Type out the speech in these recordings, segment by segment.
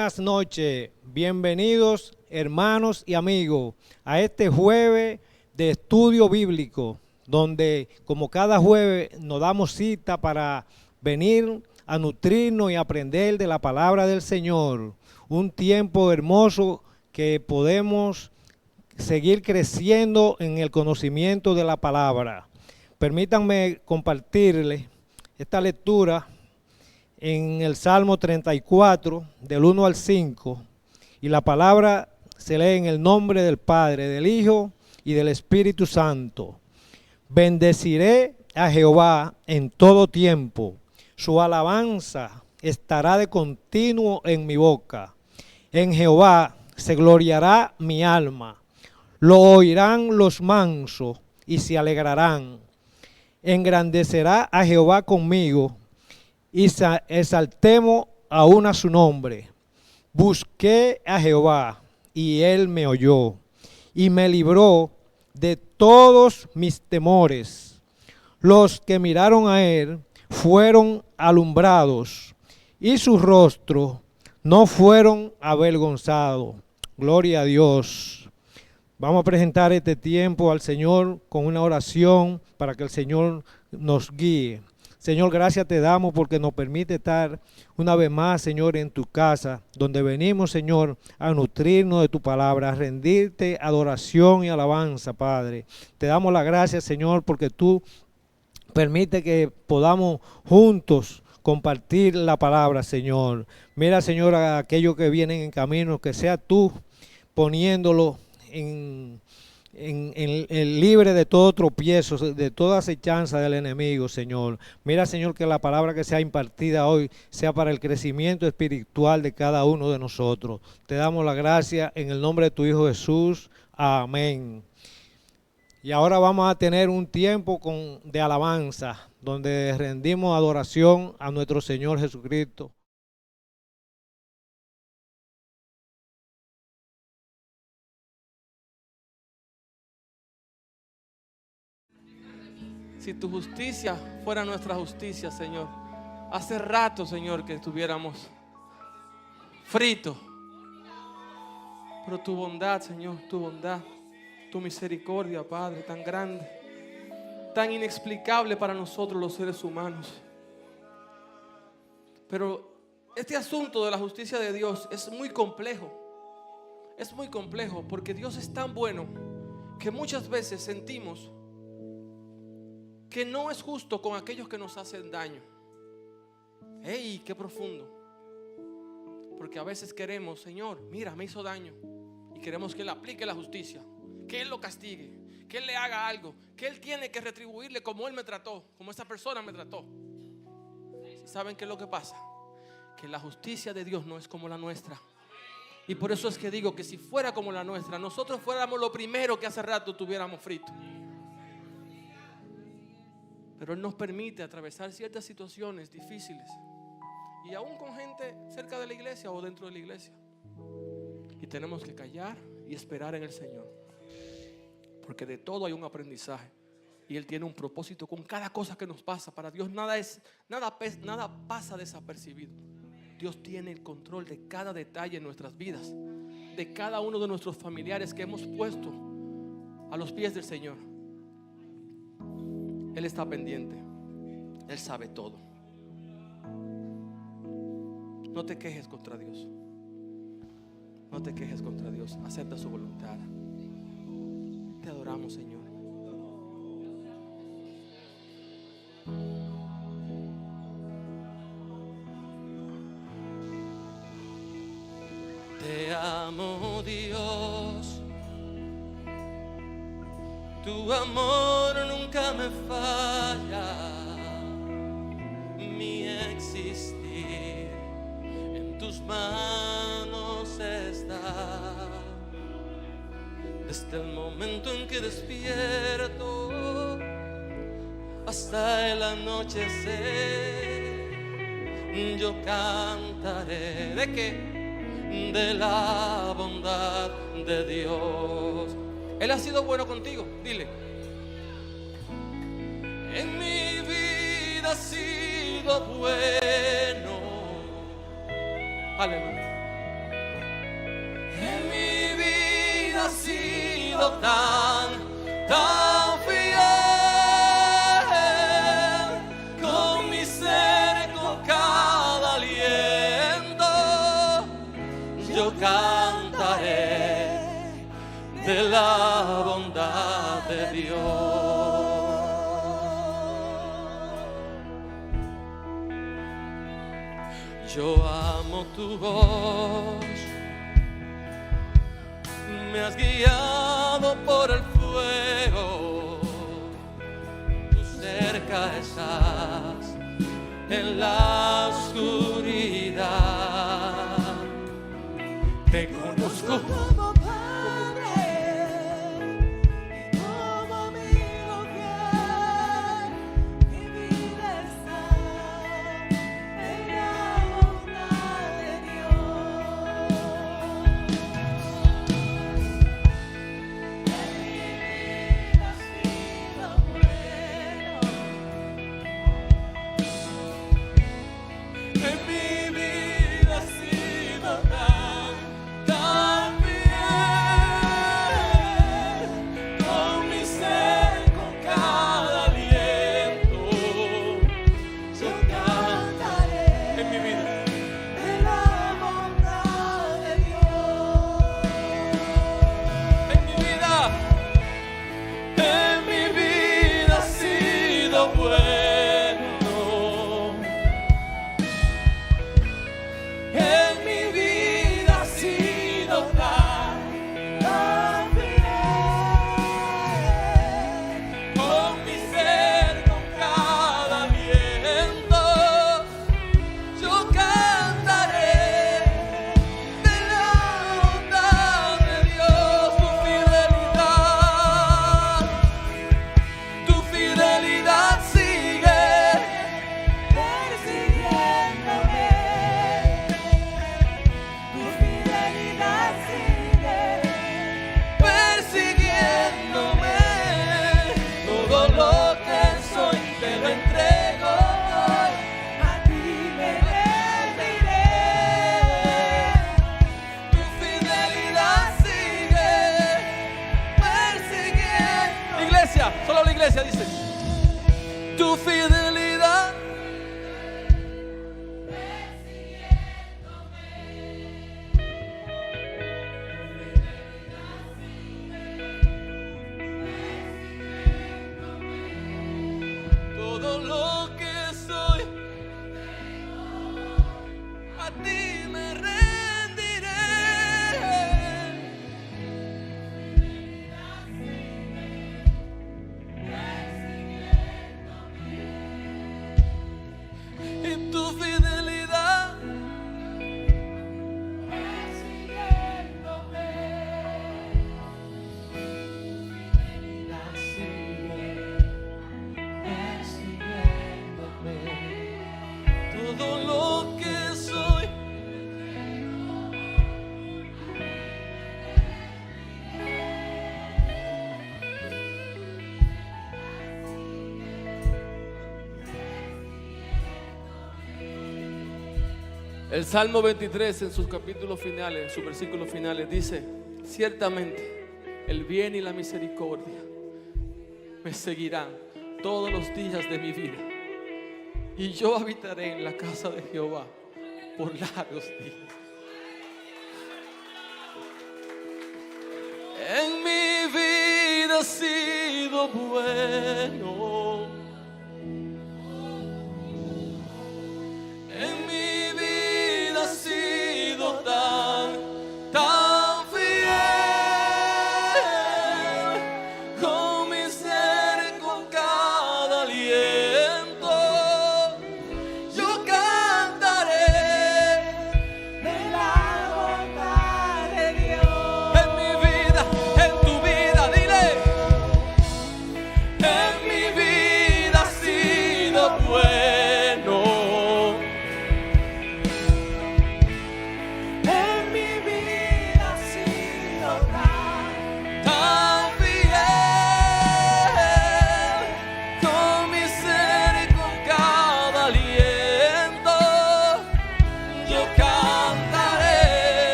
Buenas noches, bienvenidos hermanos y amigos a este jueves de estudio bíblico, donde como cada jueves nos damos cita para venir a nutrirnos y aprender de la palabra del Señor. Un tiempo hermoso que podemos seguir creciendo en el conocimiento de la palabra. Permítanme compartirles esta lectura en el Salmo 34, del 1 al 5, y la palabra se lee en el nombre del Padre, del Hijo y del Espíritu Santo. Bendeciré a Jehová en todo tiempo, su alabanza estará de continuo en mi boca. En Jehová se gloriará mi alma, lo oirán los mansos y se alegrarán. Engrandecerá a Jehová conmigo, y exaltemos aún a su nombre. Busqué a Jehová, y él me oyó, y me libró de todos mis temores. Los que miraron a él fueron alumbrados, y sus rostros no fueron avergonzados. Gloria a Dios. Vamos a presentar este tiempo al Señor con una oración para que el Señor nos guíe. Señor, gracias te damos porque nos permite estar una vez más, Señor, en tu casa, donde venimos, Señor, a nutrirnos de tu palabra, a rendirte adoración y alabanza, Padre. Te damos las gracias, Señor, porque tú permites que podamos juntos compartir la palabra, Señor. Mira, Señor, a aquellos que vienen en camino, que sea tú poniéndolo en libre de todo tropiezo, de toda acechanza del enemigo, Señor. Mira, Señor, que la palabra que sea impartida hoy sea para el crecimiento espiritual de cada uno de nosotros. Te damos la gracia en el nombre de tu Hijo Jesús. Amén. Y ahora vamos a tener un tiempo de alabanza, donde rendimos adoración a nuestro Señor Jesucristo. Si tu justicia fuera nuestra justicia, Señor, hace rato, Señor, que estuviéramos fritos. Pero tu bondad, Señor, tu bondad, tu misericordia, Padre, tan grande, tan inexplicable para nosotros los seres humanos. Pero este asunto de la justicia de Dios es muy complejo. Es muy complejo porque Dios es tan bueno que muchas veces sentimos que no es justo con aquellos que nos hacen daño. ¡Ey, qué profundo! Porque a veces queremos, Señor, mira, me hizo daño, y queremos que Él aplique la justicia, que Él lo castigue, que Él le haga algo, que Él tiene que retribuirle como Él me trató, como esa persona me trató. ¿Saben qué es lo que pasa? Que la justicia de Dios no es como la nuestra. Y por eso es que digo que si fuera como la nuestra, nosotros fuéramos lo primero que hace rato tuviéramos frito. Pero Él nos permite atravesar ciertas situaciones difíciles, y aún con gente cerca de la iglesia o dentro de la iglesia. Y tenemos que callar y esperar en el Señor, porque de todo hay un aprendizaje, y Él tiene un propósito con cada cosa que nos pasa. Para Dios nada pasa desapercibido. Dios tiene el control de cada detalle en nuestras vidas, de cada uno de nuestros familiares que hemos puesto a los pies del Señor. Él está pendiente. Él sabe todo. No te quejes contra Dios. No te quejes contra Dios. Acepta su voluntad. Te adoramos, Señor. Te amo, Dios. Tu amor nunca me falla. Mi existir en tus manos está. Desde el momento en que despierto hasta el anochecer, yo cantaré. ¿De qué? De la bondad de Dios. Él ha sido bueno contigo, dile. En mi vida ha sido bueno. Aleluya. tan fiel. Con mi ser, con cada aliento, yo cantaré de la bondad de Dios. Yo amo tu voz, me has guiado por el fuego, tú cerca estás en la oscuridad. Te conozco como Padre y como amigo fiel. Mi vida está en la bondad de Dios. En mi vida ha sido bueno. en mi vida, ha sido tan fiel. Con mi ser, con cada aliento, yo cantaré en mi vida. En la bondad de Dios. En mi vida ha sido bueno. En mi vida ha sido tan fiel. con mi ser, con cada aliento, yo cantaré de la bondad de Dios. Tu fidelidad sigue Persiguiéndome, tu fidelidad sigue persiguiéndome. Todo lo que soy te lo entrego hoy. a ti me rendiré. Tu fidelidad sigue persiguiendo. Iglesia, solo la iglesia dice. Tu fidelidad todo lo que soy, a ti me rendiré. Y tu fidelidad todo lo que soy. El Salmo 23 en sus capítulos finales, en sus versículos finales dice: ciertamente el bien y la misericordia me seguirán todos los días de mi vida, y yo habitaré en la casa de Jehová por largos días. En mi vida ha sido bueno. En mi vida ha sido tan fiel. Con mi ser, con cada aliento, yo cantaré De la bondad de Dios. en mi vida, en tu vida, dile. En mi vida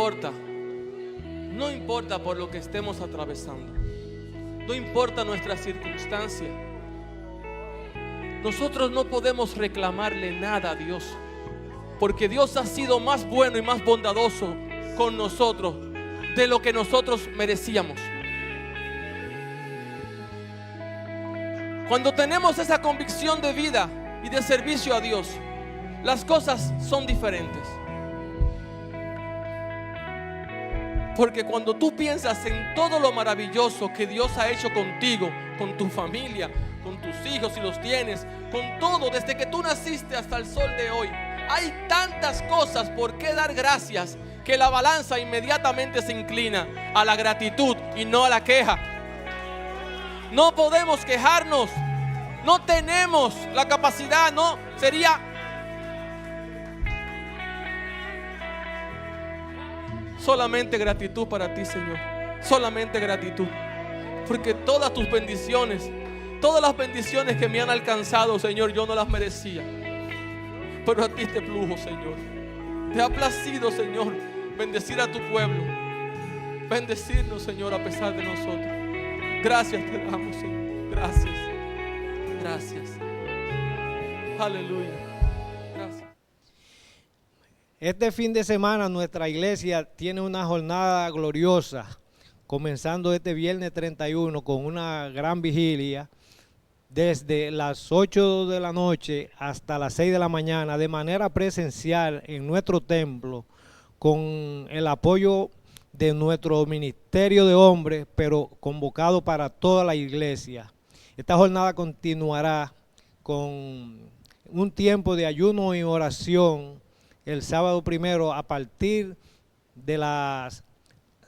importa. No importa por lo que estemos atravesando. No importa nuestra circunstancia. Nosotros no podemos reclamarle nada a Dios, porque Dios ha sido más bueno y más bondadoso con nosotros de lo que nosotros merecíamos. Cuando tenemos esa convicción de vida y de servicio a Dios, las cosas son diferentes. Porque cuando tú piensas en todo lo maravilloso que Dios ha hecho contigo, con tu familia, con tus hijos si los tienes, con todo desde que tú naciste hasta el sol de hoy, hay tantas cosas por qué dar gracias que la balanza inmediatamente se inclina a la gratitud y no a la queja. No podemos quejarnos, no tenemos la capacidad, no sería... Solamente gratitud para ti, Señor. Solamente gratitud. Porque todas tus bendiciones, todas las bendiciones que me han alcanzado, Señor, yo no las merecía. Pero a ti te plujo, Señor. Te ha placido, Señor, bendecir a tu pueblo. Bendecirnos, Señor, a pesar de nosotros. Gracias te damos, Señor. Gracias. Gracias. Aleluya. Gracias. Este fin de semana nuestra iglesia tiene una jornada gloriosa, comenzando este viernes 31 con una gran vigilia desde las 8 de la noche hasta las 6 de la mañana de manera presencial en nuestro templo con el apoyo de nuestro ministerio de hombres, pero convocado para toda la iglesia. Esta jornada continuará con un tiempo de ayuno y oración el sábado primero a partir de las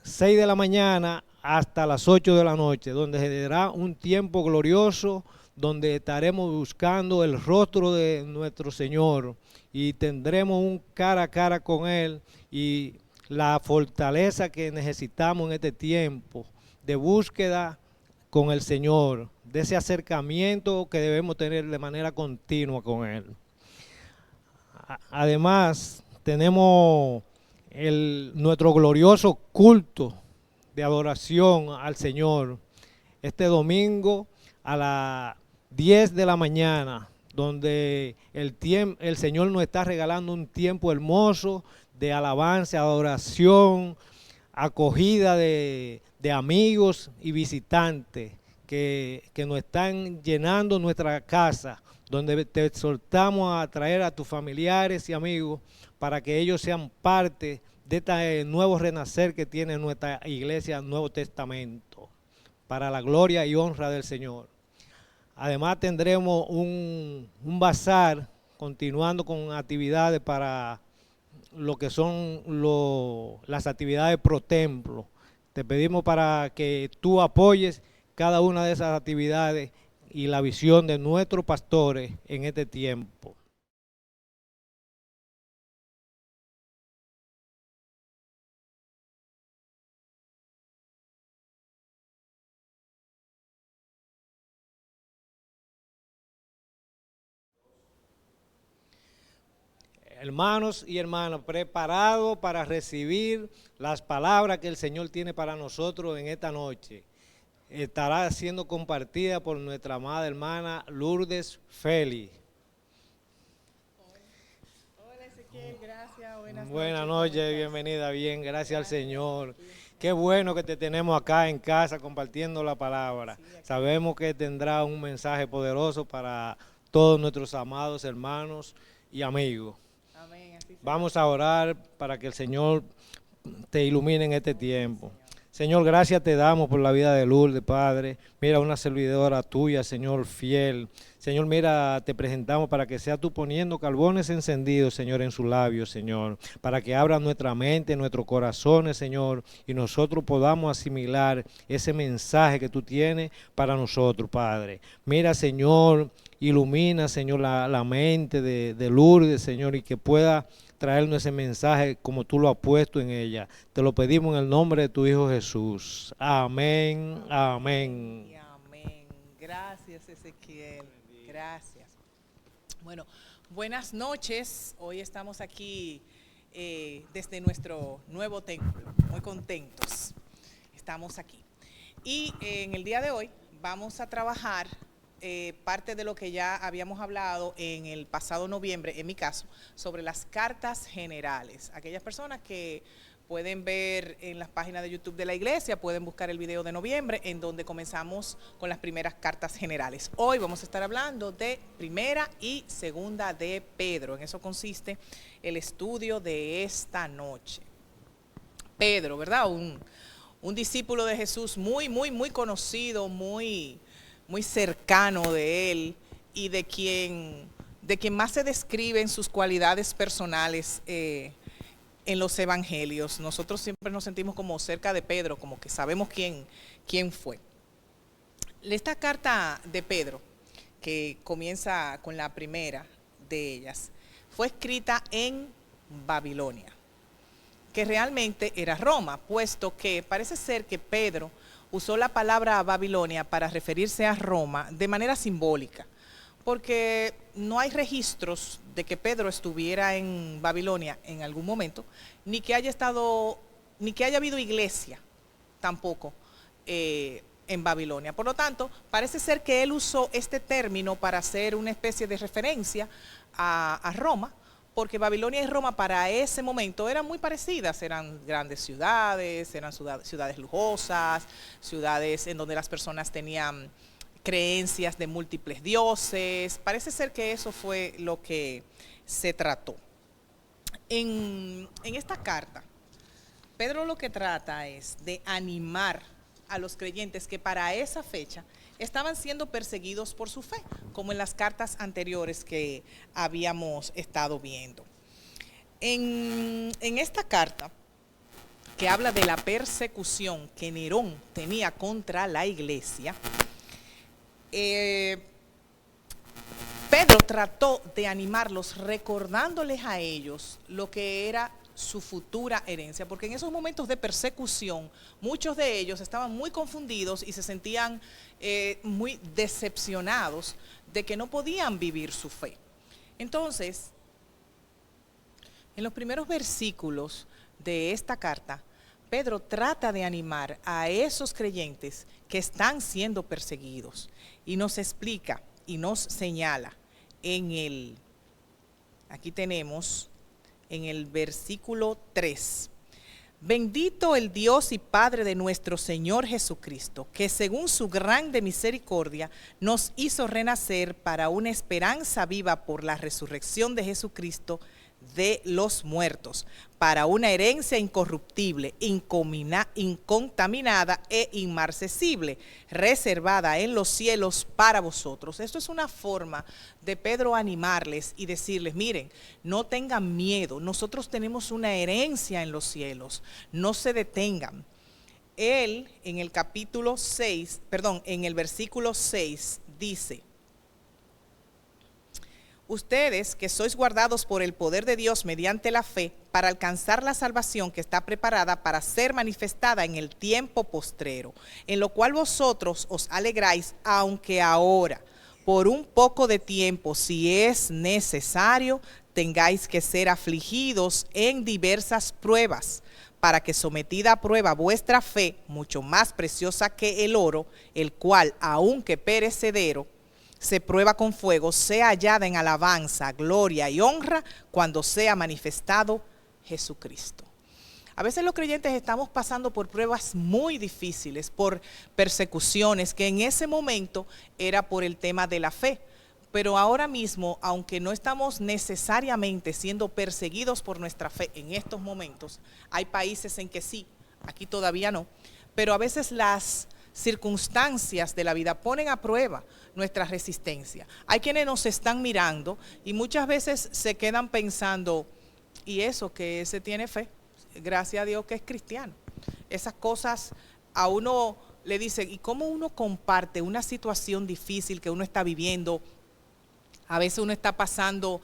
6 de la mañana hasta las 8 de la noche, donde se dará un tiempo glorioso, donde estaremos buscando el rostro de nuestro Señor y tendremos un cara a cara con Él y la fortaleza que necesitamos en este tiempo de búsqueda con el Señor, de ese acercamiento que debemos tener de manera continua con Él. Además, tenemos nuestro glorioso culto de adoración al Señor este domingo a las 10 de la mañana, donde el Señor nos está regalando un tiempo hermoso de alabanza, adoración, acogida de amigos y visitantes que nos están llenando nuestra casa, donde te exhortamos a traer a tus familiares y amigos para que ellos sean parte de este nuevo renacer que tiene nuestra iglesia Nuevo Testamento, para la gloria y honra del Señor. Además tendremos un bazar continuando con actividades para lo que son las actividades pro templo. Te pedimos para que tú apoyes cada una de esas actividades y la visión de nuestros pastores en este tiempo. Hermanos y hermanas, preparados para recibir las palabras que el Señor tiene para nosotros en esta noche. Estará siendo compartida por nuestra amada hermana Lourdes Félix. Hola Ezequiel, gracias, Buenas noches, bienvenida, bien, gracias al Señor. Qué bueno que te tenemos acá en casa compartiendo la palabra. Sabemos que tendrá un mensaje poderoso para todos nuestros amados hermanos y amigos. Amén, así será. Vamos a orar para que el Señor te ilumine en este tiempo. Señor, gracias te damos por la vida de Lourdes, Padre. Mira, una servidora tuya, Señor, fiel. Señor, mira, te presentamos para que sea tú poniendo carbones encendidos, Señor, en sus labios, Señor. Para que abra nuestra mente, nuestros corazones, Señor, y nosotros podamos asimilar ese mensaje que tú tienes para nosotros, Padre. Mira, Señor, ilumina, Señor, la mente de Lourdes, Señor, y que pueda traernos ese mensaje como tú lo has puesto en ella. Te lo pedimos en el nombre de tu Hijo Jesús. Amén, amén. Y amén. Gracias Ezequiel, gracias. Bueno, buenas noches. Hoy estamos aquí desde nuestro nuevo templo. Muy contentos. Estamos aquí. Y en el día de hoy vamos a trabajar parte de lo que ya habíamos hablado en el pasado noviembre, en mi caso, sobre las cartas generales. Aquellas personas que pueden ver en las páginas de YouTube de la iglesia, pueden buscar el video de noviembre en donde comenzamos con las primeras cartas generales. Hoy vamos a estar hablando de primera y segunda de Pedro. En eso consiste el estudio de esta noche. Pedro, ¿verdad? Un discípulo de Jesús muy conocido, muy cercano de él y de quien más se describen sus cualidades personales en los evangelios. Nosotros siempre nos sentimos como cerca de Pedro, como que sabemos quién fue. Esta carta de Pedro, que comienza con la primera de ellas, fue escrita en Babilonia, que realmente era Roma, puesto que parece ser que Pedro usó la palabra Babilonia para referirse a Roma de manera simbólica, porque no hay registros de que Pedro estuviera en Babilonia en algún momento, ni que haya habido iglesia tampoco en Babilonia. Por lo tanto, parece ser que él usó este término para hacer una especie de referencia a Roma, porque Babilonia y Roma para ese momento eran muy parecidas, eran grandes ciudades, eran ciudades lujosas, ciudades en donde las personas tenían creencias de múltiples dioses. Parece ser que eso fue lo que se trató. En esta carta, Pedro lo que trata es de animar a los creyentes que para esa fecha estaban siendo perseguidos por su fe, como en las cartas anteriores que habíamos estado viendo. En esta carta, que habla de la persecución que Nerón tenía contra la iglesia, Pedro trató de animarlos recordándoles a ellos lo que era su futura herencia, porque en esos momentos de persecución muchos de ellos estaban muy confundidos y se sentían muy decepcionados de que no podían vivir su fe. Entonces, en los primeros versículos de esta carta, Pedro trata de animar a esos creyentes que están siendo perseguidos y nos explica y nos señala aquí tenemos en el versículo 3. Bendito el Dios y Padre de nuestro Señor Jesucristo, que según su grande misericordia nos hizo renacer para una esperanza viva por la resurrección de Jesucristo de los muertos, para una herencia incorruptible, incontaminada e inmarcesible, reservada en los cielos para vosotros. Esto es una forma de Pedro animarles y decirles, miren, no tengan miedo, nosotros tenemos una herencia en los cielos, no se detengan. Él en el en el versículo 6 dice: ustedes que sois guardados por el poder de Dios mediante la fe para alcanzar la salvación que está preparada para ser manifestada en el tiempo postrero, en lo cual vosotros os alegráis, aunque ahora, por un poco de tiempo, si es necesario, tengáis que ser afligidos en diversas pruebas, para que sometida a prueba vuestra fe, mucho más preciosa que el oro, el cual, aunque perecedero, se prueba con fuego, sea hallada en alabanza, gloria y honra cuando sea manifestado Jesucristo. A veces los creyentes estamos pasando por pruebas muy difíciles, por persecuciones, que en ese momento era por el tema de la fe. Pero ahora mismo, aunque no estamos necesariamente siendo perseguidos por nuestra fe en estos momentos, hay países en que sí, aquí todavía no, pero a veces las circunstancias de la vida ponen a prueba nuestra resistencia. Hay quienes nos están mirando y muchas veces se quedan pensando, ¿y eso que ese tiene fe? Gracias a Dios que es cristiano. Esas cosas a uno le dicen, ¿y cómo uno comparte una situación difícil que uno está viviendo? A veces uno está pasando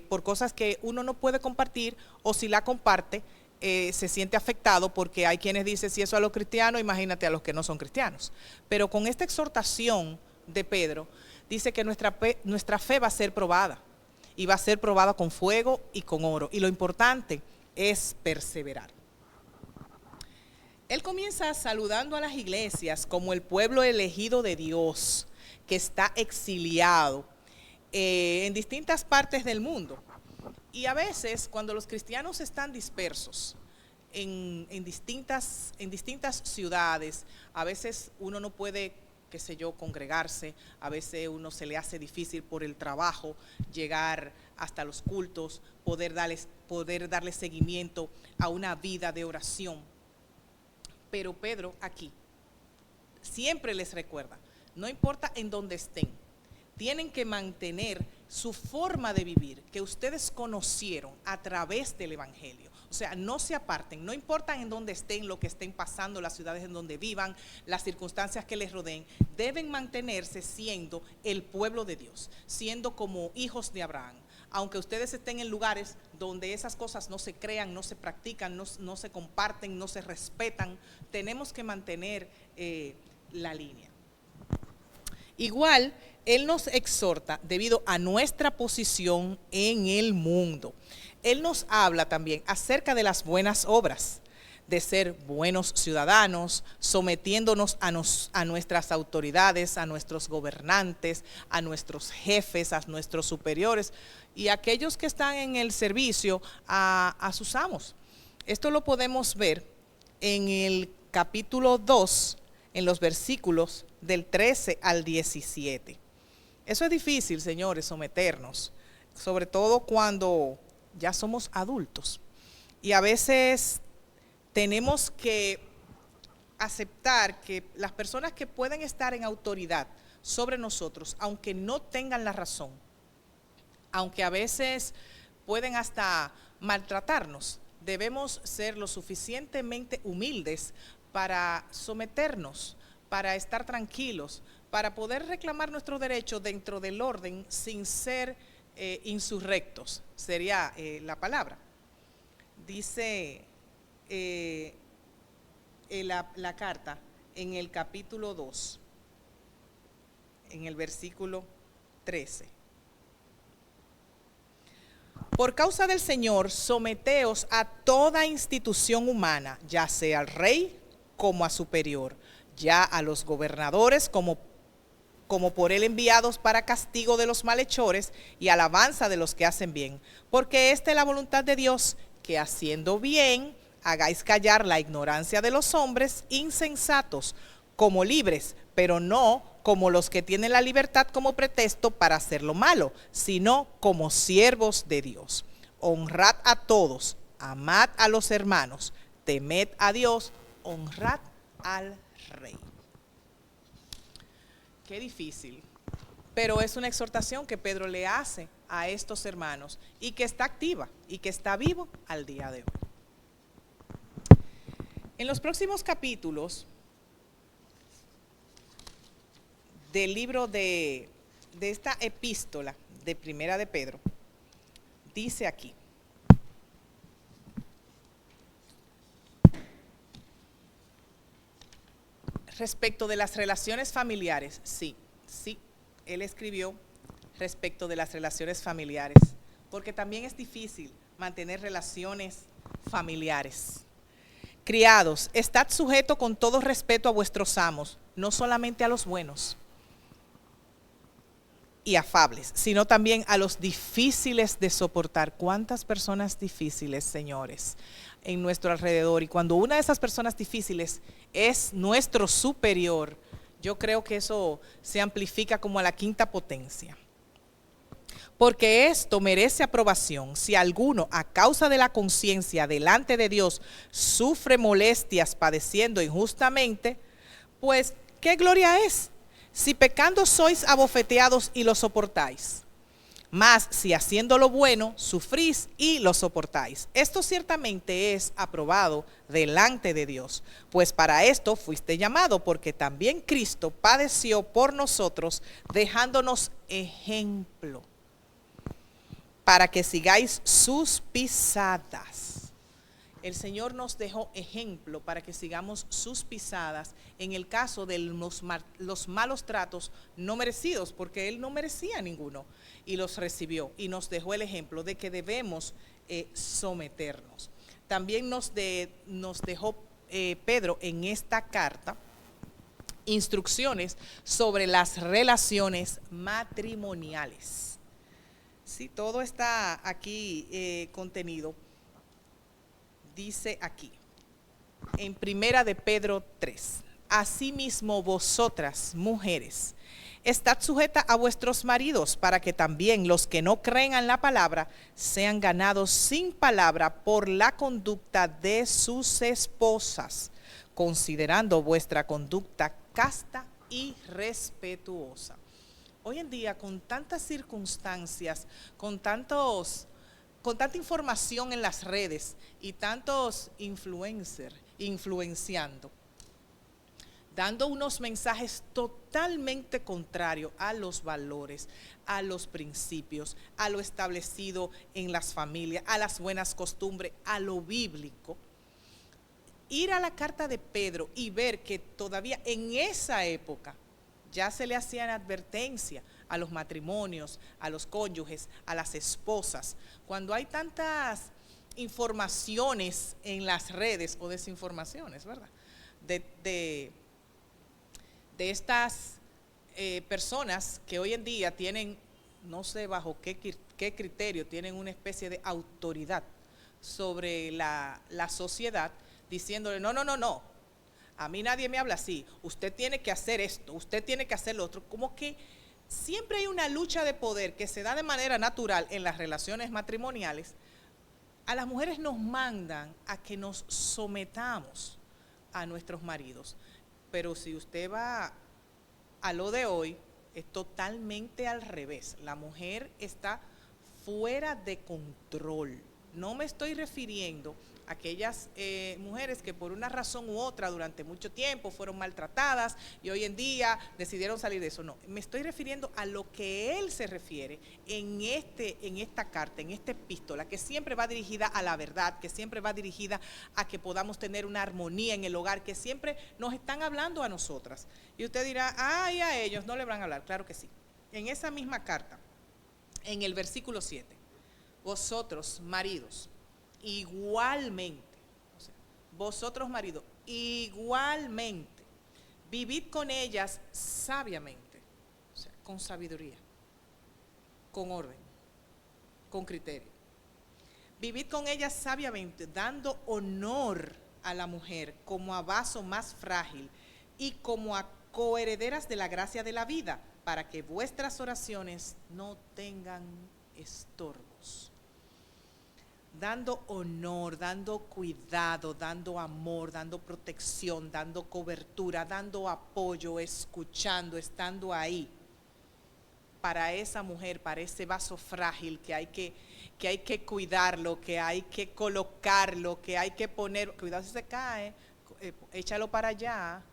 por cosas que uno no puede compartir, o si la comparte, se siente afectado, porque hay quienes dicen, si eso a los cristianos, imagínate a los que no son cristianos. Pero con esta exhortación de Pedro, dice que nuestra fe va a ser probada, y va a ser probada con fuego y con oro. Y lo importante es perseverar. Él comienza saludando a las iglesias como el pueblo elegido de Dios, que está exiliado en distintas partes del mundo. Y a veces, cuando los cristianos están dispersos en distintas ciudades, a veces uno no puede, qué sé yo, congregarse, a veces uno se le hace difícil por el trabajo llegar hasta los cultos, poder darle seguimiento a una vida de oración. Pero Pedro aquí siempre les recuerda, no importa en dónde estén, tienen que mantener su forma de vivir que ustedes conocieron a través del Evangelio. O sea, no se aparten, no importa en dónde estén, lo que estén pasando, las ciudades en donde vivan, las circunstancias que les rodeen, deben mantenerse siendo el pueblo de Dios, siendo como hijos de Abraham. Aunque ustedes estén en lugares donde esas cosas no se crean, no se practican, no se comparten, no se respetan, tenemos que mantener la línea. Igual, Él nos exhorta debido a nuestra posición en el mundo. Él nos habla también acerca de las buenas obras, de ser buenos ciudadanos, sometiéndonos a nuestras autoridades, a nuestros gobernantes, a nuestros jefes, a nuestros superiores y a aquellos que están en el servicio, a sus amos. Esto lo podemos ver en el capítulo 2, en los versículos del 13 al 17. Eso es difícil, señores, someternos, sobre todo cuando ya somos adultos. Y a veces tenemos que aceptar que las personas que pueden estar en autoridad sobre nosotros, aunque no tengan la razón, aunque a veces pueden hasta maltratarnos, debemos ser lo suficientemente humildes para someternos, para estar tranquilos, para poder reclamar nuestro derecho dentro del orden sin ser insurrectos, sería la palabra. Dice la carta en el capítulo 2, en el versículo 13. Por causa del Señor, someteos a toda institución humana, ya sea al rey como a superior, ya a los gobernadores como por él enviados para castigo de los malhechores y alabanza de los que hacen bien. Porque esta es la voluntad de Dios, que haciendo bien hagáis callar la ignorancia de los hombres insensatos, como libres, pero no como los que tienen la libertad como pretexto para hacer lo malo, sino como siervos de Dios. Honrad a todos, amad a los hermanos, temed a Dios, honrad al rey. Qué difícil, pero es una exhortación que Pedro le hace a estos hermanos y que está activa y que está vivo al día de hoy. En los próximos capítulos del libro de esta epístola de Primera de Pedro, dice aquí: respecto de las relaciones familiares, sí, él escribió respecto de las relaciones familiares, porque también es difícil mantener relaciones familiares. Criados, estad sujetos con todo respeto a vuestros amos, no solamente a los buenos y afables, sino también a los difíciles de soportar. ¿Cuántas personas difíciles, señores, en nuestro alrededor? Y cuando una de esas personas difíciles es nuestro superior, yo creo que eso se amplifica como a la quinta potencia. Porque esto merece aprobación. Si alguno, a causa de la conciencia delante de Dios, sufre molestias padeciendo injustamente, pues, ¿qué gloria es? Si pecando sois abofeteados y lo soportáis. Mas si haciendo lo bueno, sufrís y lo soportáis. Esto ciertamente es aprobado delante de Dios. Pues para esto fuiste llamado, porque también Cristo padeció por nosotros, dejándonos ejemplo, para que sigáis sus pisadas. El Señor nos dejó ejemplo para que sigamos sus pisadas en el caso de los malos tratos no merecidos, porque Él no merecía ninguno y los recibió, y nos dejó el ejemplo de que debemos someternos. también nos dejó Pedro en esta carta instrucciones sobre las relaciones matrimoniales. Sí, todo está aquí contenido. Dice aquí, en Primera de Pedro 3, asimismo vosotras, mujeres, estad sujetas a vuestros maridos, para que también los que no creen en la palabra sean ganados sin palabra por la conducta de sus esposas, considerando vuestra conducta casta y respetuosa. Hoy en día, con tantas circunstancias, con tanta información en las redes y tantos influencers influenciando, dando unos mensajes totalmente contrarios a los valores, a los principios, a lo establecido en las familias, a las buenas costumbres, a lo bíblico. Ir a la carta de Pedro y ver que todavía en esa época ya se le hacían advertencia a los matrimonios, a los cónyuges, a las esposas. Cuando hay tantas informaciones en las redes o desinformaciones, ¿verdad? De estas personas que hoy en día tienen, no sé bajo qué criterio, tienen una especie de autoridad sobre la sociedad, diciéndole, no, a mí nadie me habla así, usted tiene que hacer esto, usted tiene que hacer lo otro. Como que siempre hay una lucha de poder que se da de manera natural en las relaciones matrimoniales. A las mujeres nos mandan a que nos sometamos a nuestros maridos. Pero si usted va a lo de hoy, es totalmente al revés. La mujer está fuera de control. No me estoy refiriendo a aquellas mujeres que por una razón u otra durante mucho tiempo fueron maltratadas y hoy en día decidieron salir de eso. No, me estoy refiriendo a lo que él se refiere en esta carta, en esta epístola, que siempre va dirigida a la verdad, que siempre va dirigida a que podamos tener una armonía en el hogar, que siempre nos están hablando a nosotras. Y usted dirá, y a ellos no le van a hablar. Claro que sí. En esa misma carta, en el versículo 7, vosotros, maridos, igualmente, o sea, vosotros, maridos, igualmente, vivid con ellas sabiamente, o sea, con sabiduría, con orden, con criterio. Vivid con ellas sabiamente, dando honor a la mujer como a vaso más frágil y como a coherederas de la gracia de la vida, para que vuestras oraciones no tengan estorbos. Dando honor, dando cuidado, dando amor, dando protección, dando cobertura, dando apoyo, escuchando, estando ahí para esa mujer, para ese vaso frágil que hay que cuidarlo, que hay que colocarlo, que hay que poner, cuidado si se cae, échalo para allá,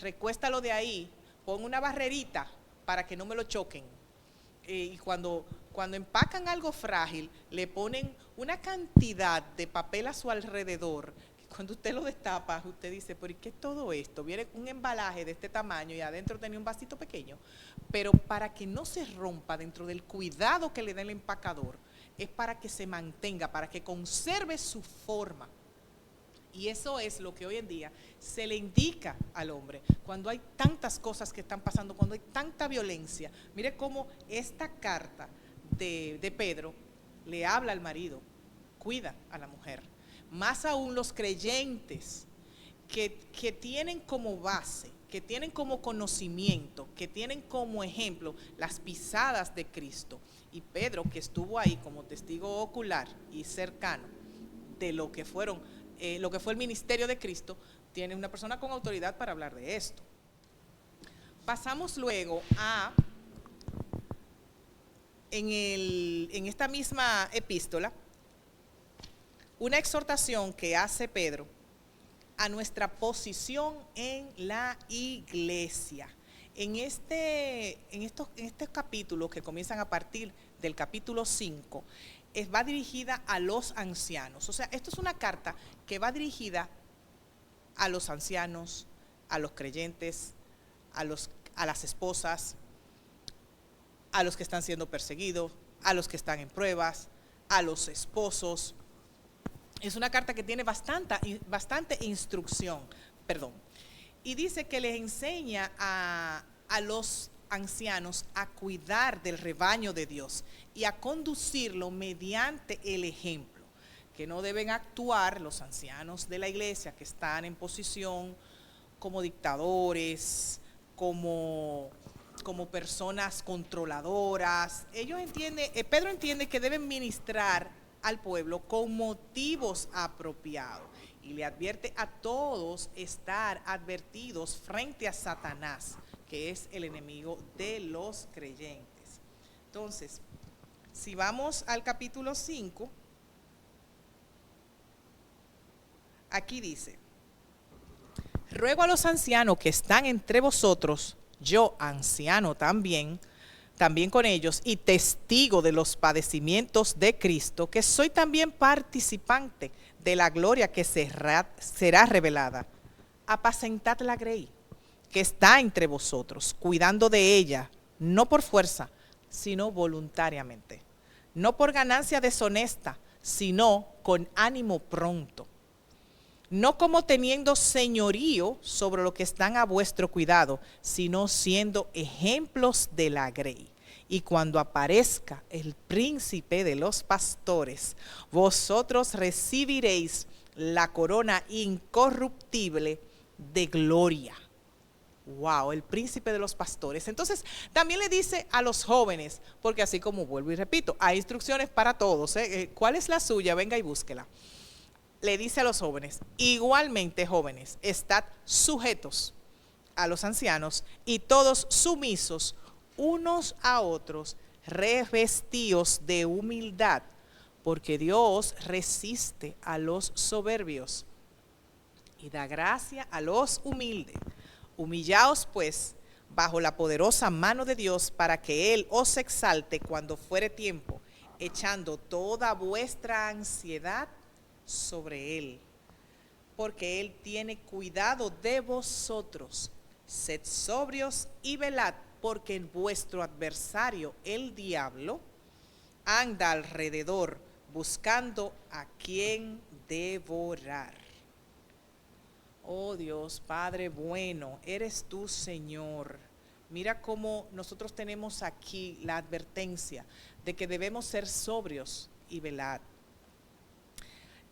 recuéstalo de ahí, pon una barrerita para que no me lo choquen. Y cuando empacan algo frágil, le ponen una cantidad de papel a su alrededor, que cuando usted lo destapa, usted dice, ¿pero y qué es todo esto? Viene un embalaje de este tamaño y adentro tenía un vasito pequeño. Pero para que no se rompa dentro del cuidado que le da el empacador, es para que se mantenga, para que conserve su forma. Y eso es lo que hoy en día se le indica al hombre. Cuando hay tantas cosas que están pasando, cuando hay tanta violencia. Mire cómo esta carta de Pedro le habla al marido, cuida a la mujer. Más aún los creyentes que tienen como base, que tienen como conocimiento, que tienen como ejemplo las pisadas de Cristo. Y Pedro, que estuvo ahí como testigo ocular y cercano de lo que fue el ministerio de Cristo, tiene una persona con autoridad para hablar de esto. Pasamos luego en esta misma epístola, una exhortación que hace Pedro a nuestra posición en la iglesia. En estos capítulos que comienzan a partir del capítulo 5, va dirigida a los ancianos. O sea, esto es una carta que va dirigida a los ancianos, a los creyentes, a las esposas, a los que están siendo perseguidos, a los que están en pruebas, a los esposos, Es una carta que tiene bastante instrucción, y dice que les enseña a los ancianos a cuidar del rebaño de Dios y a conducirlo mediante el ejemplo, que no deben actuar los ancianos de la iglesia que están en posición como dictadores, como personas controladoras. Pedro entiende que deben ministrar al pueblo con motivos apropiados y le advierte a todos estar advertidos frente a Satanás, que es el enemigo de los creyentes. Entonces, si vamos al capítulo 5, aquí dice: ruego a los ancianos que están entre vosotros, yo anciano también con ellos y testigo de los padecimientos de Cristo, que soy también participante de la gloria que será revelada. Apacentad la grey que está entre vosotros, cuidando de ella, no por fuerza, sino voluntariamente, no por ganancia deshonesta, sino con ánimo pronto, no como teniendo señorío sobre lo que están a vuestro cuidado, sino siendo ejemplos de la grey. Y cuando aparezca el príncipe de los pastores, vosotros recibiréis la corona incorruptible de gloria. Wow, el príncipe de los pastores. Entonces, también le dice a los jóvenes, porque así como vuelvo y repito, hay instrucciones para todos. ¿Cuál es la suya? Venga y búsquela. Le dice a los jóvenes: igualmente, jóvenes, estad sujetos a los ancianos y todos sumisos unos a otros, revestidos de humildad, porque Dios resiste a los soberbios y da gracia a los humildes. Humillaos pues bajo la poderosa mano de Dios, para que Él os exalte cuando fuere tiempo, echando toda vuestra ansiedad sobre Él, porque Él tiene cuidado de vosotros. Sed sobrios y velad, porque vuestro adversario, el diablo, anda alrededor buscando a quien devorar. Oh Dios, Padre bueno, eres tú, Señor. Mira cómo nosotros tenemos aquí la advertencia de que debemos ser sobrios y velad.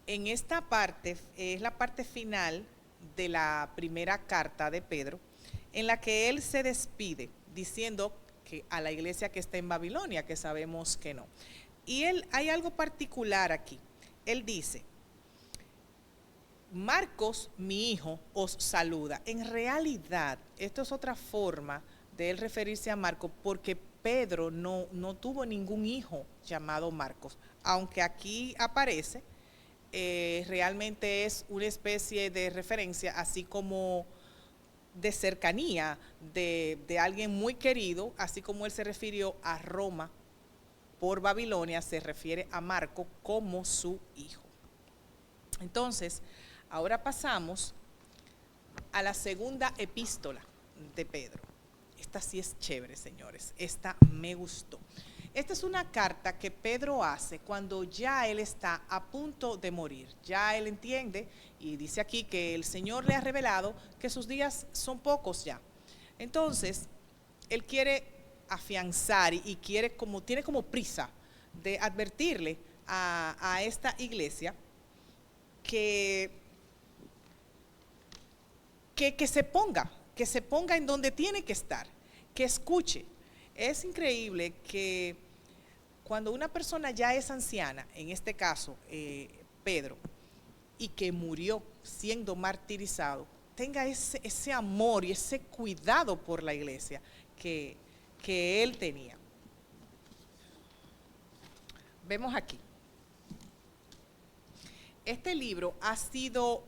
En esta parte, es la parte final de la primera carta de Pedro, en la que él se despide diciendo que a la iglesia que está en Babilonia, que sabemos que no. Y hay algo particular aquí. Él dice: Marcos, mi hijo, os saluda. En realidad, esto es otra forma de él referirse a Marcos, porque Pedro no tuvo ningún hijo llamado Marcos, aunque aquí aparece, realmente es una especie de referencia, así como de cercanía de alguien muy querido, así como él se refirió a Roma por Babilonia, se refiere a Marco como su hijo. Entonces, ahora pasamos a la segunda epístola de Pedro. Esta sí es chévere, señores, esta me gustó. Esta es una carta que Pedro hace cuando ya él está a punto de morir. Ya él entiende y dice aquí que el Señor le ha revelado que sus días son pocos ya. Entonces, él quiere afianzar y tiene como prisa de advertirle a esta iglesia que se ponga en donde tiene que estar, que escuche. Es increíble que cuando una persona ya es anciana, en este caso Pedro, y que murió siendo martirizado, tenga ese amor y ese cuidado por la iglesia que él tenía. Vemos aquí. Este libro ha sido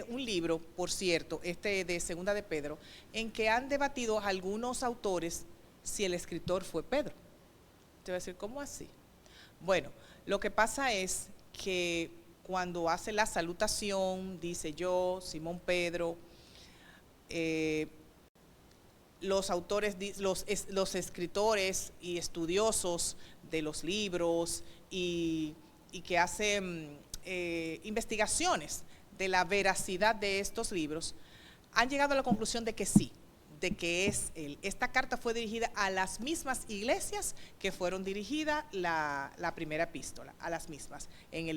un libro, por cierto, de Segunda de Pedro, en que han debatido algunos autores si el escritor fue Pedro. Te voy a decir, ¿cómo así? Bueno, lo que pasa es que cuando hace la salutación, dice: yo, Simón Pedro, los autores, los escritores y estudiosos de los libros y que hacen investigaciones de la veracidad de estos libros, han llegado a la conclusión de que sí, de que es él. Esta carta fue dirigida a las mismas iglesias que fueron dirigidas la primera epístola, a las mismas, en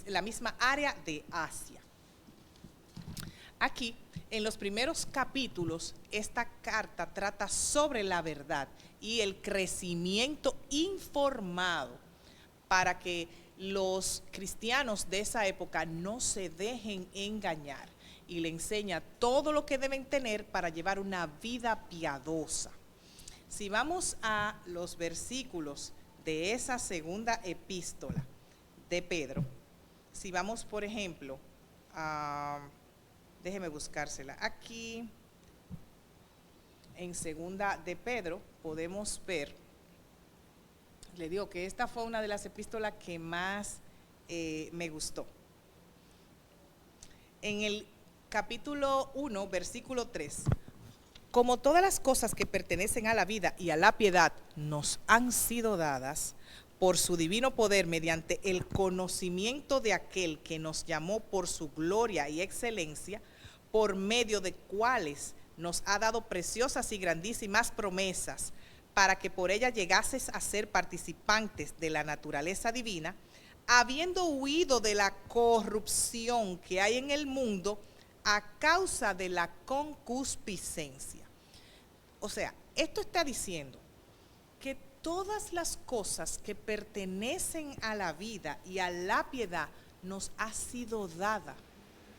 la misma área de Asia. Aquí, en los primeros capítulos, esta carta trata sobre la verdad y el crecimiento informado para que los cristianos de esa época no se dejen engañar, y le enseña todo lo que deben tener para llevar una vida piadosa. Si vamos a los versículos de esa segunda epístola de Pedro, si vamos, por ejemplo, déjeme buscársela aquí, en segunda de Pedro podemos ver, le digo que esta fue una de las epístolas que más me gustó. En el capítulo 1, versículo 3, como todas las cosas que pertenecen a la vida y a la piedad nos han sido dadas por su divino poder mediante el conocimiento de aquel que nos llamó por su gloria y excelencia, por medio de cuales nos ha dado preciosas y grandísimas promesas, para que por ella llegases a ser participantes de la naturaleza divina, habiendo huido de la corrupción que hay en el mundo a causa de la concupiscencia. O sea, esto está diciendo que todas las cosas que pertenecen a la vida y a la piedad nos ha sido dada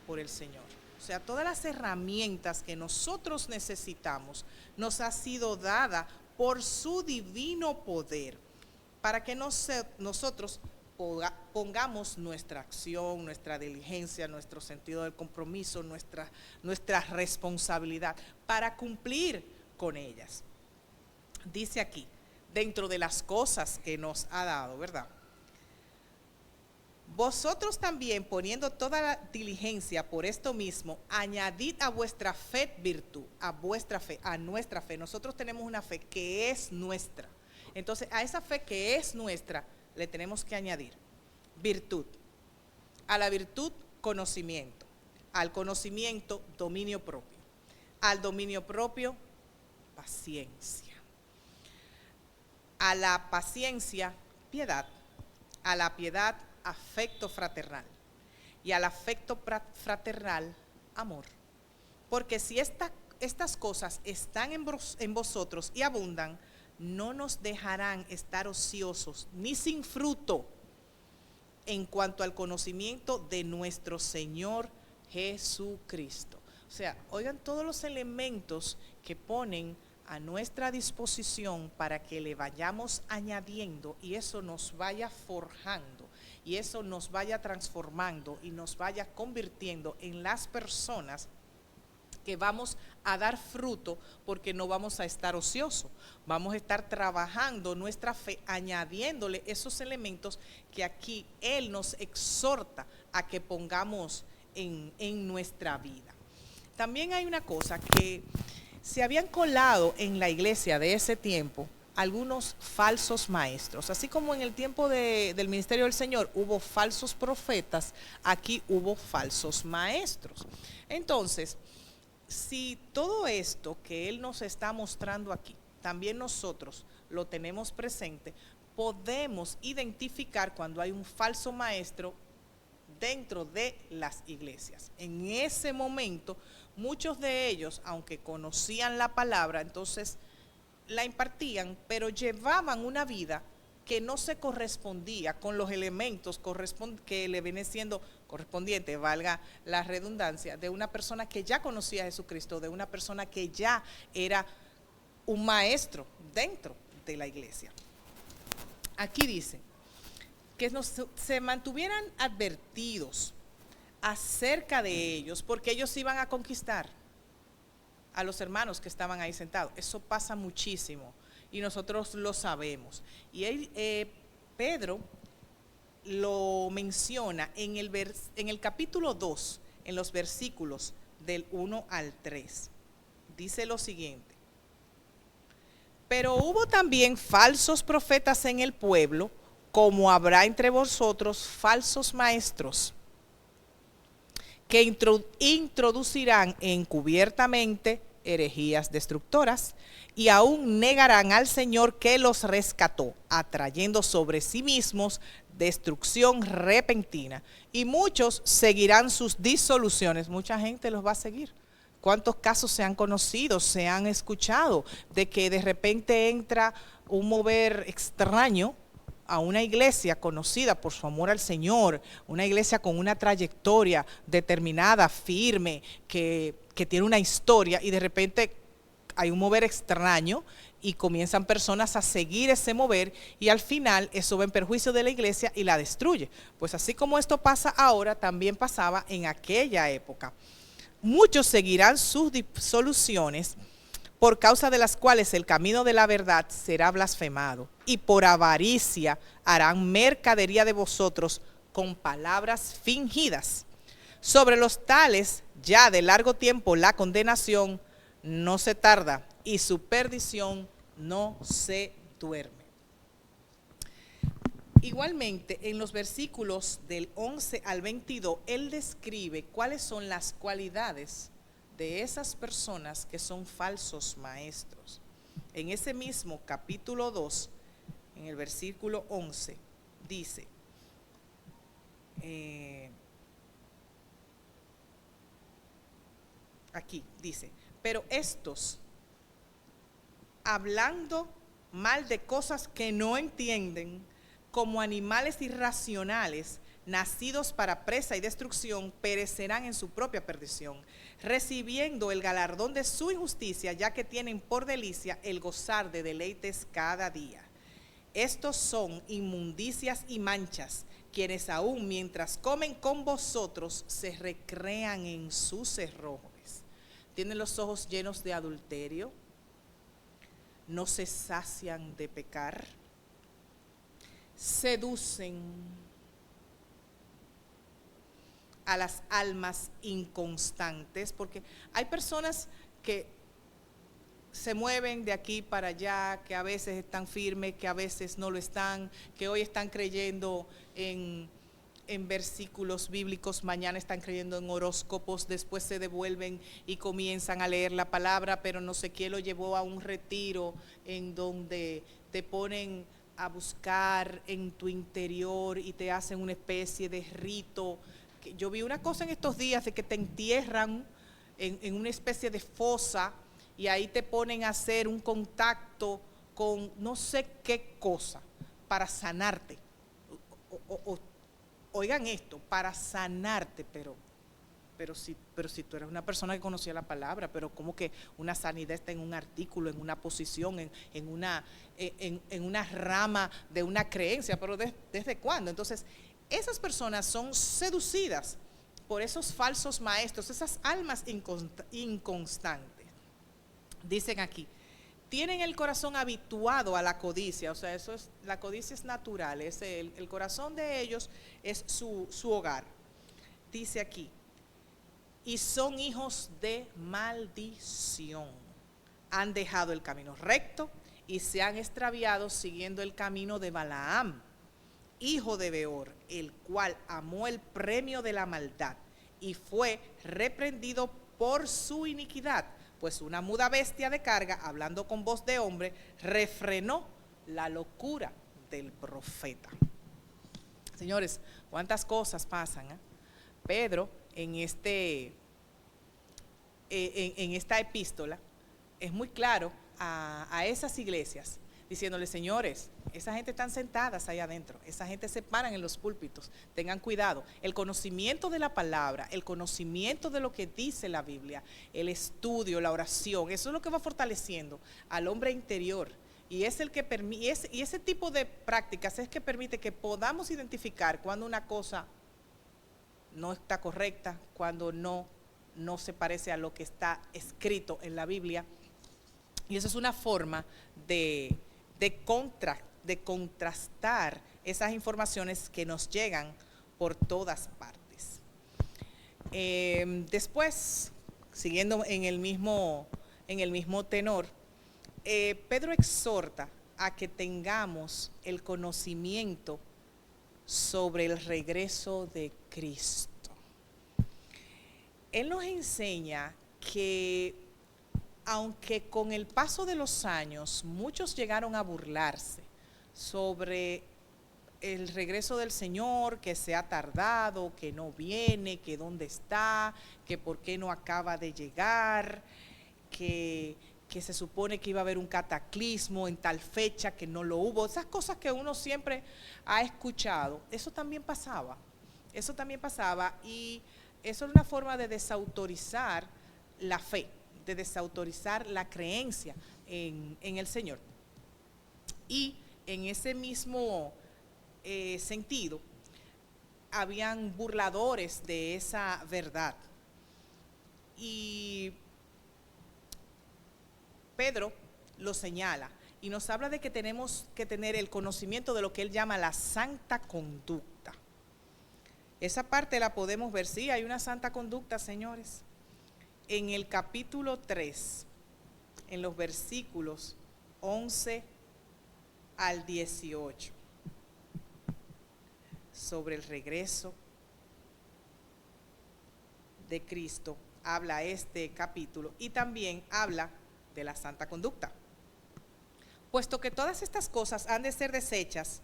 por el Señor. O sea, todas las herramientas que nosotros necesitamos nos ha sido dada por su divino poder, para que nosotros pongamos nuestra acción, nuestra diligencia, nuestro sentido del compromiso, nuestra responsabilidad para cumplir con ellas. Dice aquí, dentro de las cosas que nos ha dado, ¿verdad? Vosotros también, poniendo toda la diligencia por esto mismo, añadid a vuestra fe virtud, a vuestra fe, a nuestra fe. Nosotros tenemos una fe que es nuestra. Entonces, a esa fe que es nuestra, le tenemos que añadir virtud. A la virtud, conocimiento. Al conocimiento, dominio propio. Al dominio propio, paciencia. A la paciencia, piedad. A la piedad, afecto fraternal. Y al afecto fraternal, amor. Porque si estas cosas están en vosotros y abundan, no nos dejarán estar ociosos ni sin fruto en cuanto al conocimiento de nuestro Señor Jesucristo. O sea, oigan todos los elementos que ponen a nuestra disposición para que le vayamos añadiendo y eso nos vaya forjando y eso nos vaya transformando y nos vaya convirtiendo en las personas que vamos a dar fruto, porque no vamos a estar ociosos, vamos a estar trabajando nuestra fe, añadiéndole esos elementos que aquí Él nos exhorta a que pongamos en nuestra vida. También hay una cosa que se habían colado en la iglesia de ese tiempo, algunos falsos maestros, así como en el tiempo del ministerio del Señor hubo falsos profetas, aquí hubo falsos maestros. Entonces, si todo esto que Él nos está mostrando aquí, también nosotros lo tenemos presente, podemos identificar cuando hay un falso maestro dentro de las iglesias. En ese momento, muchos de ellos, aunque conocían la palabra, entonces la impartían, pero llevaban una vida que no se correspondía con los elementos que le viene siendo correspondiente, valga la redundancia, de una persona que ya conocía a Jesucristo, de una persona que ya era un maestro dentro de la iglesia. Aquí dice que se mantuvieran advertidos acerca de ellos, porque ellos iban a conquistar a los hermanos que estaban ahí sentados. Eso pasa muchísimo y nosotros lo sabemos. Y Pedro lo menciona en el capítulo 2, en los versículos del 1 al 3. Dice lo siguiente: pero hubo también falsos profetas en el pueblo, como habrá entre vosotros falsos maestros que introducirán encubiertamente herejías destructoras y aún negarán al Señor que los rescató, atrayendo sobre sí mismos destrucción repentina. Y muchos seguirán sus disoluciones. Mucha gente los va a seguir. ¿Cuántos casos se han conocido, se han escuchado de que de repente entra un mover extraño a una iglesia conocida por su amor al Señor, una iglesia con una trayectoria determinada, firme, que tiene una historia, y de repente hay un mover extraño y comienzan personas a seguir ese mover y al final eso va en perjuicio de la iglesia y la destruye? Pues así como esto pasa ahora, también pasaba en aquella época. Muchos seguirán sus disoluciones, por causa de las cuales el camino de la verdad será blasfemado, y por avaricia harán mercadería de vosotros con palabras fingidas. Sobre los tales, ya de largo tiempo la condenación no se tarda, y su perdición no se duerme. Igualmente, en los versículos del 11 al 22, él describe cuáles son las cualidades de esas personas que son falsos maestros. En ese mismo capítulo 2, en el versículo 11, dice, aquí dice, pero estos, hablando mal de cosas que no entienden, como animales irracionales, nacidos para presa y destrucción, perecerán en su propia perdición, recibiendo el galardón de su injusticia, ya que tienen por delicia el gozar de deleites cada día. Estos son inmundicias y manchas, quienes aún mientras comen con vosotros se recrean en sus cerrojos. Tienen los ojos llenos de adulterio, no se sacian de pecar, seducen a las almas inconstantes, porque hay personas que se mueven de aquí para allá, que a veces están firmes, que a veces no lo están, que hoy están creyendo en versículos bíblicos, mañana están creyendo en horóscopos, después se devuelven y comienzan a leer la palabra, pero no sé quién lo llevó a un retiro en donde te ponen a buscar en tu interior y te hacen una especie de rito. Yo vi una cosa en estos días de que te entierran en una especie de fosa y ahí te ponen a hacer un contacto con no sé qué cosa para sanarte. Oigan esto, para sanarte, pero si tú eres una persona que conocía la palabra, pero como que una sanidad está en un artículo, en una posición, en una rama de una creencia, pero ¿desde cuándo? Entonces, esas personas son seducidas por esos falsos maestros, esas almas inconstantes. Dicen aquí, tienen el corazón habituado a la codicia, o sea, la codicia es natural, el corazón de ellos es su hogar. Dice aquí, y son hijos de maldición, han dejado el camino recto y se han extraviado siguiendo el camino de Balaam, hijo de Beor, el cual amó el premio de la maldad y fue reprendido por su iniquidad, pues una muda bestia de carga, hablando con voz de hombre, refrenó la locura del profeta. Señores, cuántas cosas pasan, ¿eh? Pedro en esta epístola es muy claro a esas iglesias, diciéndole, señores, esa gente están sentadas ahí adentro, esa gente se paran en los púlpitos, tengan cuidado. El conocimiento de la palabra, el conocimiento de lo que dice la Biblia, el estudio, la oración, eso es lo que va fortaleciendo al hombre interior. Y es el que permite, y ese tipo de prácticas es que permite que podamos identificar cuando una cosa no está correcta, cuando no se parece a lo que está escrito en la Biblia. Y eso es una forma de contrastar esas informaciones que nos llegan por todas partes. Después, siguiendo en el mismo tenor, Pedro exhorta a que tengamos el conocimiento sobre el regreso de Cristo. Él nos enseña que aunque con el paso de los años muchos llegaron a burlarse sobre el regreso del Señor, que se ha tardado, que no viene, que dónde está, que por qué no acaba de llegar, que se supone que iba a haber un cataclismo en tal fecha, que no lo hubo, esas cosas que uno siempre ha escuchado, eso también pasaba y eso es una forma de desautorizar la fe, de desautorizar la creencia en el Señor. Y en ese mismo sentido, habían burladores de esa verdad. Y Pedro lo señala y nos habla de que tenemos que tener el conocimiento de lo que él llama la santa conducta. Esa parte la podemos ver, sí, hay una santa conducta, señores. En el capítulo 3, en los versículos 11 al 18, sobre el regreso de Cristo, habla este capítulo y también habla de la santa conducta. Puesto que todas estas cosas han de ser deshechas,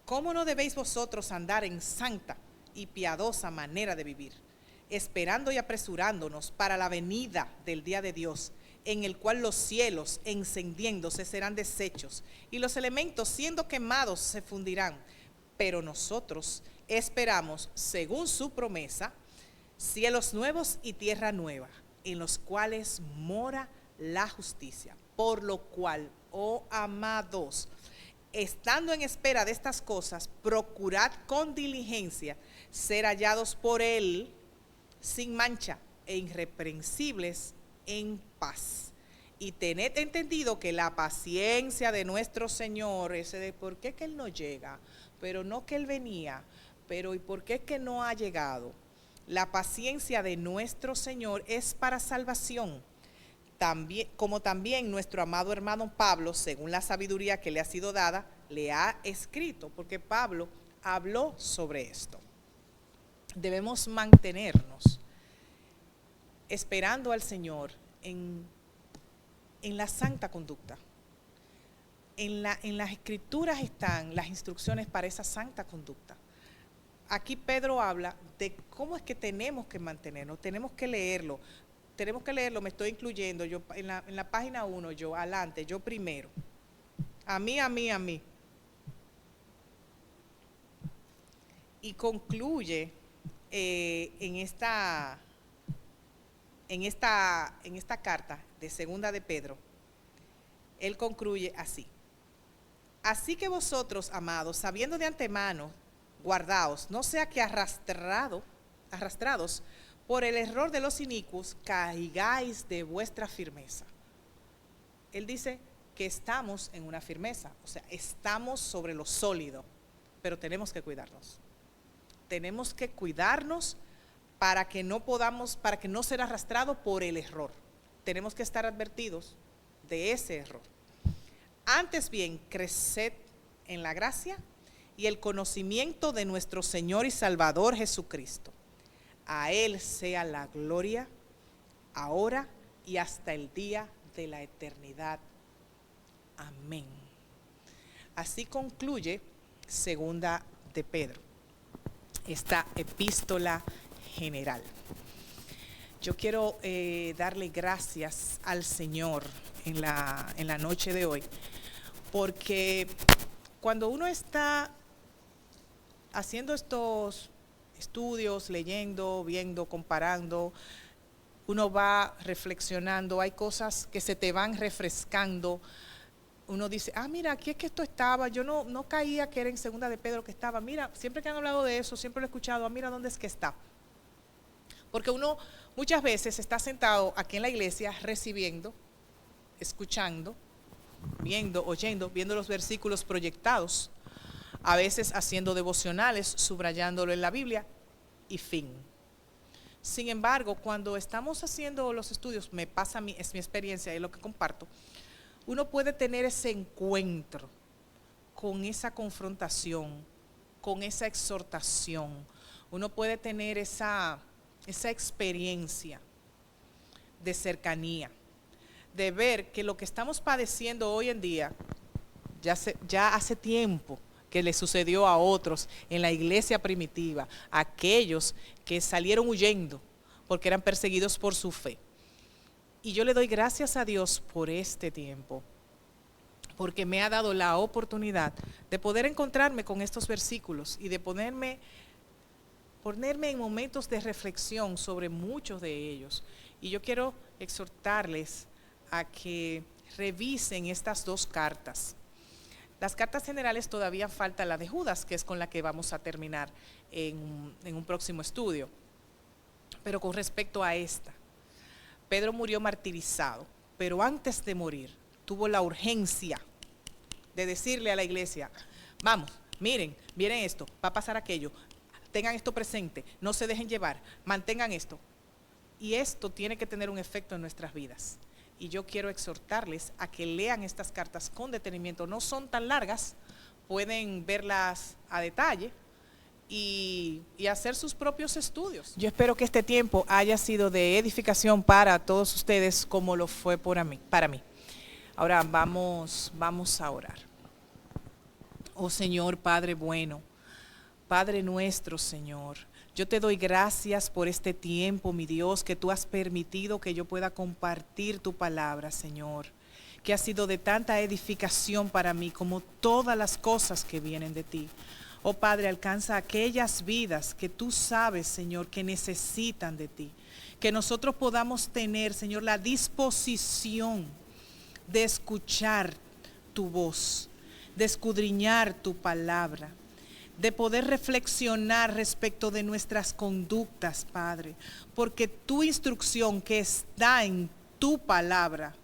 ¿cómo no debéis vosotros andar en santa y piadosa manera de vivir, esperando y apresurándonos para la venida del día de Dios, en el cual los cielos encendiéndose serán deshechos y los elementos siendo quemados se fundirán? Pero nosotros esperamos, según su promesa, cielos nuevos y tierra nueva, en los cuales mora la justicia. Por lo cual, oh amados, estando en espera de estas cosas, procurad con diligencia ser hallados por Él sin mancha e irreprensibles en paz. Y tened entendido que la paciencia de nuestro Señor, ese de por qué que Él no llega, pero no que Él venía, pero ¿y por qué que no ha llegado? La paciencia de nuestro Señor es para salvación, también, como también nuestro amado hermano Pablo, según la sabiduría que le ha sido dada, le ha escrito, porque Pablo habló sobre esto. Debemos mantenernos esperando al Señor en la santa conducta. En las escrituras están las instrucciones para esa santa conducta. Aquí Pedro habla de cómo es que tenemos que mantenernos, tenemos que leerlo, me estoy incluyendo, yo en la página 1, yo adelante, yo primero. A mí. Y concluye en esta carta de segunda de Pedro, él concluye así: así que vosotros, amados, sabiendo de antemano, guardaos, no sea que arrastrados por el error de los inicuos, caigáis de vuestra firmeza. Él dice que estamos en una firmeza, o sea, estamos sobre lo sólido, pero tenemos que cuidarnos. Tenemos que cuidarnos para que no ser arrastrados por el error. Tenemos que estar advertidos de ese error. Antes bien, creced en la gracia y el conocimiento de nuestro Señor y Salvador Jesucristo. A Él sea la gloria, ahora y hasta el día de la eternidad. Amén. Así concluye segunda de Pedro, esta epístola general. Yo quiero darle gracias al Señor en la noche de hoy, porque cuando uno está haciendo estos estudios, leyendo, viendo, comparando, uno va reflexionando, hay cosas que se te van refrescando. Uno dice, mira, aquí es que esto estaba, yo no caía que era en segunda de Pedro que estaba, mira, siempre que han hablado de eso, siempre lo he escuchado, mira dónde es que está. Porque uno muchas veces está sentado aquí en la iglesia recibiendo, escuchando, viendo, oyendo, viendo los versículos proyectados, a veces haciendo devocionales, subrayándolo en la Biblia y fin. Sin embargo, cuando estamos haciendo los estudios, me pasa a mí, es mi experiencia, es lo que comparto, uno puede tener ese encuentro con esa confrontación, con esa exhortación. Uno puede tener esa experiencia de cercanía, de ver que lo que estamos padeciendo hoy en día, ya hace tiempo que le sucedió a otros en la iglesia primitiva, aquellos que salieron huyendo porque eran perseguidos por su fe. Y yo le doy gracias a Dios por este tiempo, porque me ha dado la oportunidad de poder encontrarme con estos versículos y de ponerme en momentos de reflexión sobre muchos de ellos. Y yo quiero exhortarles a que revisen estas dos cartas. Las cartas generales todavía falta la de Judas, que es con la que vamos a terminar en un próximo estudio. Pero con respecto a esta, Pedro murió martirizado, pero antes de morir tuvo la urgencia de decirle a la iglesia, vamos, miren esto, va a pasar aquello, tengan esto presente, no se dejen llevar, mantengan esto. Y esto tiene que tener un efecto en nuestras vidas. Y yo quiero exhortarles a que lean estas cartas con detenimiento. No son tan largas, pueden verlas a detalle y hacer sus propios estudios. Yo espero que este tiempo haya sido de edificación para todos ustedes como lo fue para mí. Ahora vamos a orar. Oh Señor, Padre bueno, Padre nuestro, Señor, yo te doy gracias por este tiempo, mi Dios, que tú has permitido que yo pueda compartir tu palabra, Señor, que ha sido de tanta edificación para mí como todas las cosas que vienen de ti. Oh Padre, alcanza aquellas vidas que tú sabes, Señor, que necesitan de ti. Que nosotros podamos tener, Señor, la disposición de escuchar tu voz, de escudriñar tu palabra, de poder reflexionar respecto de nuestras conductas, Padre, porque tu instrucción que está en tu palabra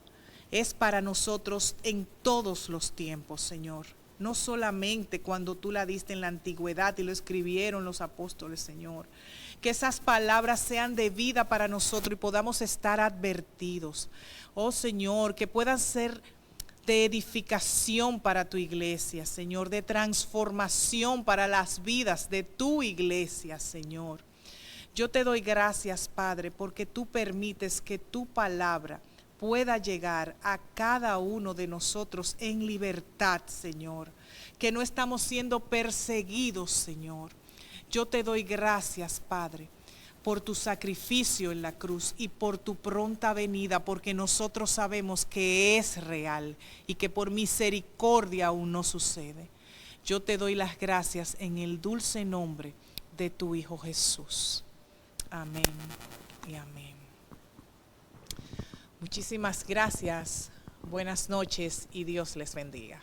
es para nosotros en todos los tiempos, Señor. No solamente cuando tú la diste en la antigüedad y lo escribieron los apóstoles, Señor. Que esas palabras sean de vida para nosotros y podamos estar advertidos. Oh Señor, que puedan ser de edificación para tu iglesia, Señor, de transformación para las vidas de tu iglesia, Señor. Yo te doy gracias, Padre, porque tú permites que tu palabra pueda llegar a cada uno de nosotros en libertad, Señor, que no estamos siendo perseguidos, Señor. Yo te doy gracias, Padre, por tu sacrificio en la cruz y por tu pronta venida, porque nosotros sabemos que es real y que por misericordia aún no sucede. Yo te doy las gracias en el dulce nombre de tu Hijo Jesús. Amén y amén. Muchísimas gracias, buenas noches y Dios les bendiga.